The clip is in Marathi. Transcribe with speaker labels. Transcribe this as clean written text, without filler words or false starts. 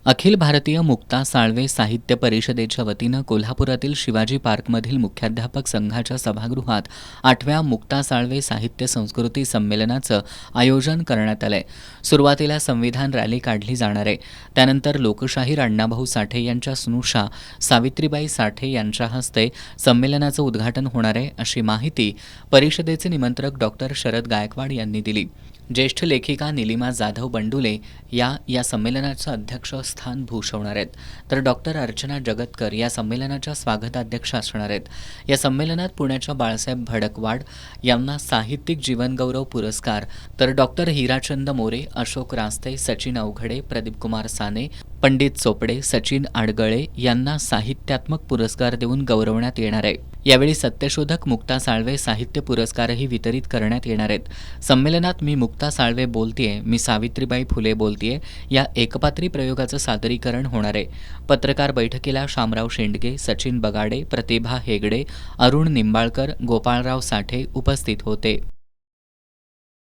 Speaker 1: अखिल भारतीय मुक्ता साळवे साहित्य परिषदेच्या वतीनं कोल्हापुरातील शिवाजी पार्कमधील मुख्याध्यापक संघाच्या सभागृहात 8व्या मुक्ता साळवे साहित्य संस्कृती संमेलनाचं आयोजन करण्यात आलंय. सुरुवातीला संविधान रॅली काढली जाणार आहे. त्यानंतर लोकशाहीर अण्णाभाऊ साठे यांच्या स्नुषा सावित्रीबाई साठे यांच्या हस्ते संमेलनाचं उद्घाटन होणार आहे, अशी माहिती परिषदेचे निमंत्रक डॉक्टर शरद गायकवाड यांनी दिली. ज्येष्ठ लेखिका निलिमा जाधव बंडुले या संमेलनाचं अध्यक्षस्थान भूषवणार आहेत, तर डॉक्टर अर्चना जगतकर या संमेलनाच्या स्वागताध्यक्ष असणार आहेत. या संमेलनात पुण्याच्या बाळासाहेब भडकवाड यांना साहित्यिक जीवनगौरव पुरस्कार, तर डॉक्टर हिराचंद मोरे, अशोक रास्ते, सचिन अवघडे, प्रदीपकुमार साने, पंडित चोपडे, सचिन आडगळे यांना साहित्यात्मक पुरस्कार देऊन गौरवण्यात येणार आहे. यावेळी सत्यशोधक मुक्ता साळवे साहित्य पुरस्कारही वितरित करण्यात येणार आहेत. संमेलनात मी मुक्ता साळवे बोलतीये, मी सावित्रीबाई फुले बोलतीये या एकपात्री प्रयोगाचं सादरीकरण होणार आहे. पत्रकार बैठकीला शामराव शेंडगे, सचिन बगाडे, प्रतिभा हेगडे, अरुण निंबाळकर, गोपाळराव साठे उपस्थित होते.